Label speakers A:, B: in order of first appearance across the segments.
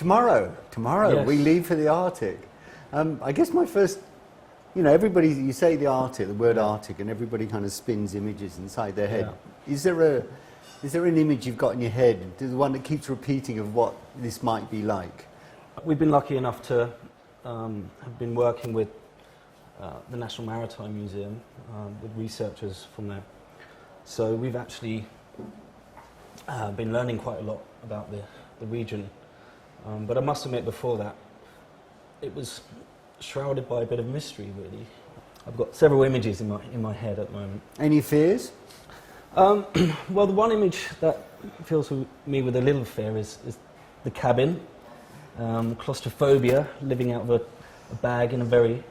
A: Tomorrow,
B: Yes.
A: we leave for the Arctic. I guess my first, everybody, you say the Arctic, the word Arctic, and everybody kind of spins images inside their head.
B: Yeah.
A: Is there an image you've got in your head, the one that keeps repeating of what this might be like?
B: We've been lucky enough to have been working with the National Maritime Museum, with researchers from there. So we've actually been learning quite a lot about the region. But I must admit, before that, it was shrouded by a bit of mystery, really. I've got several images in my head at the moment.
A: Any fears?
B: Well, the one image that fills me with a little fear is the cabin, claustrophobia, living out of a bag in a very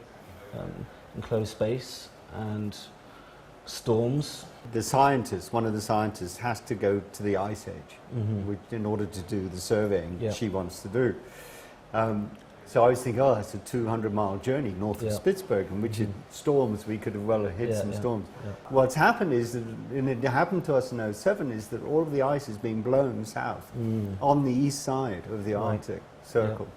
B: enclosed space, and storms.
A: One of the scientists, has to go to the Ice Age in order to do the surveying she wants to do. So I was thinking, that's a 200-mile journey north of Spitsbergen, which in storms we could have hit some storms.
B: Yeah.
A: What's happened is that, and it happened to us in '07, is that all of the ice is being blown south on the east side of the Arctic Circle.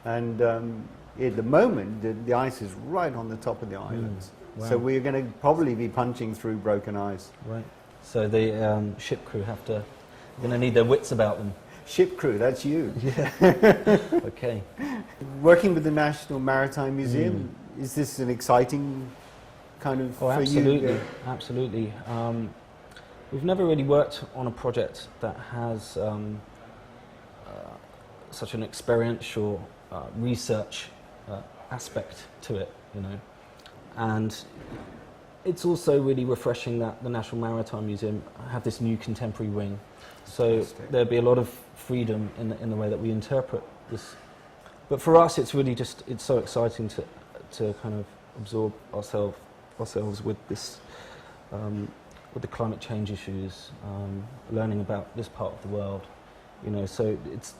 A: And at the moment, the ice is right on the top of the islands. Wow. So we're going to probably be punching through broken ice.
B: Right. So the ship crew they're going to need their wits about them.
A: Ship crew, that's you.
B: Yeah. Okay.
A: Working with the National Maritime Museum, is this an exciting kind of for
B: absolutely,
A: you?
B: Absolutely. We've never really worked on a project that has such an experiential research aspect to it, And it's also really refreshing that the National Maritime Museum have this new contemporary wing. So there'll be a lot of freedom in the way that we interpret this. But for us, it's really it's so exciting to kind of absorb ourselves with this, with the climate change issues, learning about this part of the world. So it's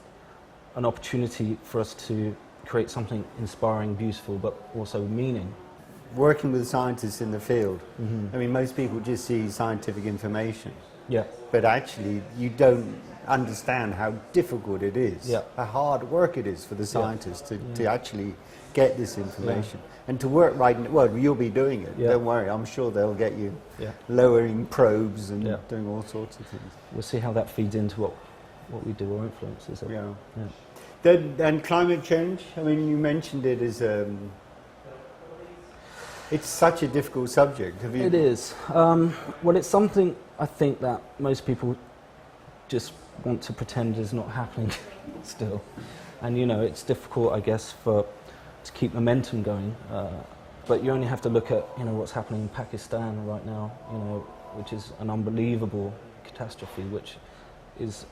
B: an opportunity for us to create something inspiring, beautiful, but also meaning.
A: Working with scientists in the field, I mean, most people just see scientific information.
B: Yeah.
A: But actually, you don't understand how difficult it is, how hard work it is for the scientists to actually get this information. And to work you'll be doing it, don't worry, I'm sure they'll get you lowering probes and doing all sorts of things.
B: We'll see how that feeds into what we do or influences it.
A: And climate change, I mean, you mentioned it as it's such a difficult subject.
B: It is. Well, it's something I think that most people just want to pretend is not happening still. And, it's difficult, I guess, to keep momentum going. But you only have to look at, what's happening in Pakistan right now, which is an unbelievable catastrophe, which is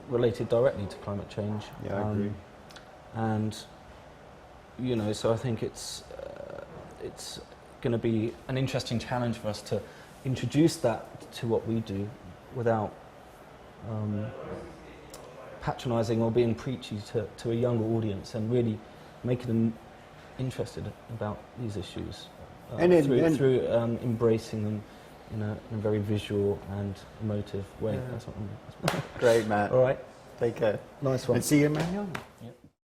B: related directly to climate change.
A: Yeah, I agree.
B: And, so I think it's going to be an interesting challenge for us to introduce that to what we do without patronising or being preachy to a younger audience, and really making them interested about these issues through embracing them in a very visual and emotive way. That's what I'm
A: Great, Matt.
B: All right.
A: Take care.
B: Nice one.
A: And see you in Manila.
B: Yep.